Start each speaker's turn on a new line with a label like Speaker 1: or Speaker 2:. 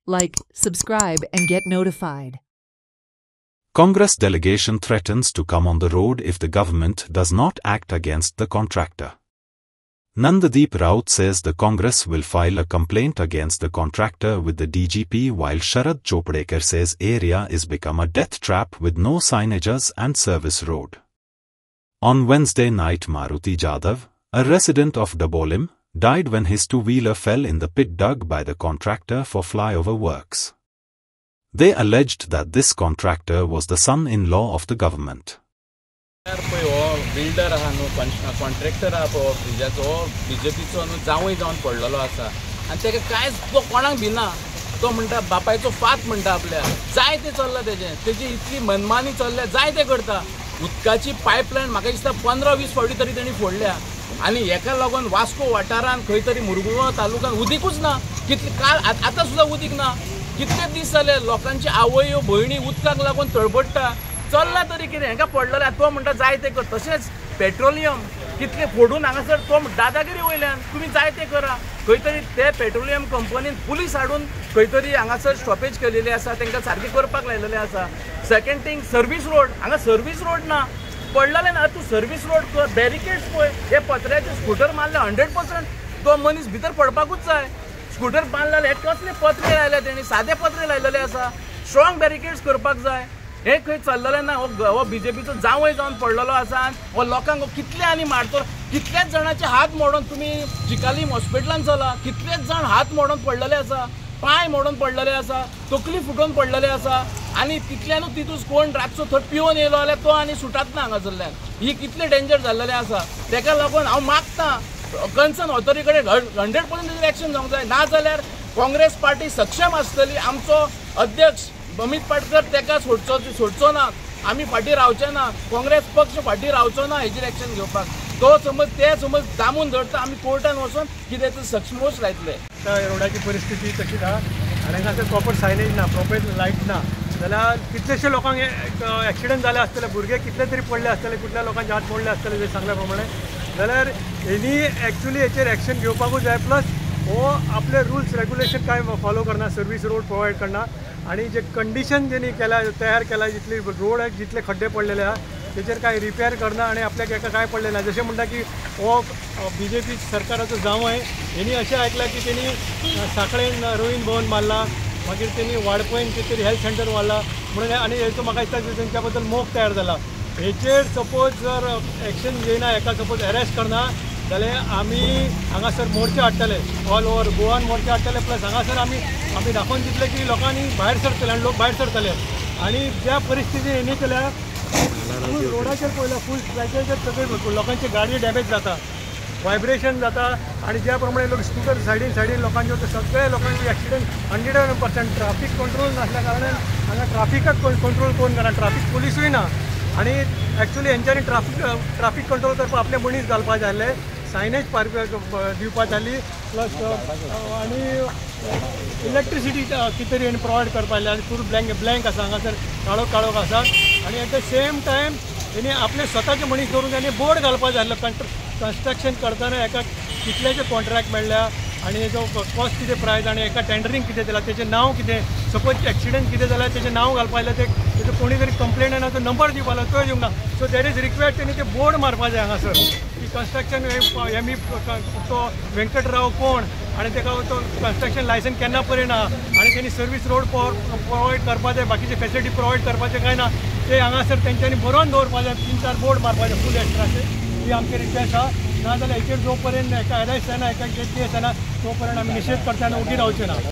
Speaker 1: like, subscribe and get notified.
Speaker 2: Congress delegation threatens to come on the road if the government does not act against the contractor. Nandadeep Raut says the Congress will file a complaint against the contractor with the DGP, while Sharad Chopdekar says area is become a death trap with no signages and service road. On Wednesday night, Maruti Jadhav, a resident of Dabolim, died when his two-wheeler fell in the pit dug by the contractor for flyover works. They alleged that this contractor was the son-in-law of the government.
Speaker 3: Builder आहा न्हू contractor आहा पळय ब्रिजाचो बीजेपीचो न्हू जावंय जावन पडलेलो आसा आनी ताका कांयच तो कोणाक भिना तो म्हणटा बापायचो फात म्हणटा आपल्या जाय ते चल्ला तेजी इतली मनमानी चल्ल्या जाय ते करता उदकाची पायपलायन म्हाका दिसता 15-20 फावटी तरी तेणी फोडल्या आनी हेका लागून वास्को वाठारांत खंय तरी मुरगुळो तालुक्यात उदीकूच ना कितले काल आतां सुद्दां उदीक ना कितले दीस जाले लोकांची आवयो भयणी उदकाक लागून तळपडटा चल्ला तरी कितें हेका पडलेले तो म्हणटा जाय ते कर तशेंच पेट्रोलियम कितले फोडून हांगासर तो दादागिरी वयल्यान तुमी जाय ते करा खंय तरी ते पेट्रोलियम कंपनीन पुलीस हाडून खंय तरी हांगासर स्टॉपेज केलेली आसा तांकां सारकी करपाक लायलेले आसा सेकंड थिंग सर्वीस रोड हांगा सर्वीस रोड ना पडलेले ना तूं सर्वीस रोड कर बॅरिकेड्स पळय हे पत्र्याचे स्कूटर मारले 100% तो मनीस भितर पडपाकूच जाय स्कूटर बांदलेले हे कसले पत्रे लायले तेणी सादे पत्रे लायलेले आसा स्ट्रॉंग बॅरिकेड्स करपाक जाय हे खंय चल्लेलें ना हो बीजेपीचो जावंय जावन पडलेलो आसा हो लोकांक कितले आनी मारतो कितलेच जाणांचे हात मोडून तुमी चिकालीम हॉस्पिटलांत चला कितलेच जाण हात मोडून पडलेले आसा पांय मोडून पडलेले आसा तकली फुटून पडलेले आसा आनी तितल्यानूच तितून कोण रातचो थंय पिवन येयलो जाल्यार तो आनी सुटात ना हांगासरल्यान ही कितले डेंजर जाल्लेले आसा तेका लागून हांव मागतां कन्सर्न ऑथॉरिटी कडेन 100% एक्शन जावंक जाय ना जाल्यार काँग्रेस पार्टी सक्षम आसतली आमचो अध्यक्ष अमित पाटकर तेका सोडचो ना आमी फाटीं रावचे ना काँग्रेस पक्ष फाटीं रावचो ना हेजेर एक्शन घेवपाक तो समज दामून धरता आमी कोर्टान वचून कितें ते सक्षमोच लायतले
Speaker 4: रोडाची परिस्थिती तशीच आहा आनी हांगासर प्रॉपर सायनेज ना प्रॉपर लायट ना जाल्यार कितलेशे लोकांक एक्सिडंट जाले आसतले भुरगे कितले तरी पडले आसतले कुठल्या लोकांचे हात मोडले आसतले जे सांगल्या प्रमाणे जाल्यार हेनी एक्चुली हेचेर एक्शन घेवपाकूच जाय प्लस हो आपले रुल्स रेग्युलेशन काय फॉलो करना सर्वीस रोड प्रोवायड करना आणि जे कंडिशन जेनी केला तयार केला जितले रोड आहेत जितले खड्डे पडलेले आहा तेचेर काय रिपेअर करना आणि आपल्याक एका काय पडलें ना जशें म्हणटा की हो बीजेपी सरकाराचो जावंय हेणी अशें आयकलां की तेणी सांखळेन रोहीन भवन मारला मागीर तेणी वाडपयन कितें तरी हेल्थ सेंटर मारला म्हणून आनी हेचो म्हाका दिसता की तेंच्या बद्दल मोग तयार जाला हेचेर सपोज जर एक्शन घेयना हेका सपोज अरेस्ट करना जाल्यार आमी हांगासर मोर्चे हाडटले ऑल ओवर गोवान मोर्चे हाडटले प्लस हांगासर आमी दाखोवन दितले की लोकांनी भायर सरतले आनी लोक भायर सरतले आनी ज्या परिस्थितीन हेणी केल्या फूल रोडाचेर पळयल्यार फूल स्ट्रॅचेचेर सगळे लोकांची गाडी डॅमेज जाता वायब्रेशन जाता आनी ज्या प्रमाणे लोक स्कूटर सायडीन लोकांचे सगळे लोकांचे एक्सिडंट 100% ट्राफीक कंट्रोल नासल्या कारणान हांगा ट्राफिकाक कंट्रोल कोण करना ट्राफीक पुलीसूय ना आनी एक्चुली हेंच्यांनी ट्राफीक कंट्रोल करपाक आपले मनीस घालपाक जाय आसले सायनेज दिवपाक जाली प्लस आनी इलेक्ट्रिसिटी कितें तरी हेणी प्रोवायड करपाक जाय पूर ब्लँक आसा हांगासर काळोख आसा आनी एट द सेम टायम हेणी आपले स्वताचे मनीस दवरून तेणी बोर्ड घालपाक जाय आसलो कन्स्ट्रक्शन करतना एका कितलेशे कॉन्ट्रॅक्ट मेळ्ळ्या आनी हेजो कॉस्ट कितें प्रायस आनी एका टेंडरींग कितें जालां तेचें नांव कितें सपोज एक्सिडंट कितें जाल्यार तेचें नांव घालपाक जाय तेजो कोणी तरी कंप्लेंट येना तो नंबर दिवपाक जाय तो दिवंक ना सो देर इज रिक्वायर्ड तेणी ते बोर्ड मारपाक जाय हांगासर की कन्स्ट्रक्शन एम तो वेंकटराव कोण आनी तेका तो कन्स्ट्रक्शन लायसन्स केन्ना पर्यंत ना आनी तेणी सर्वीस रोड प्रोवायड करपाक जाय बाकीचे फेसिलिटी प्रोवायड करपाचें कांय ना ते हांगासर तेंच्यांनी बरोवन दवरपाक जाय 3-4 बोर्ड मारपाक जाय फूल एक्स्ट्राचे ही आमची रिक्वेस्ट आहा ना जाल्यार हेचेर जो पर्यंत एका अरेस्ट जायना एका केस येना तो पर्यंत आमी निशेध करता आनी उगी रावचे ना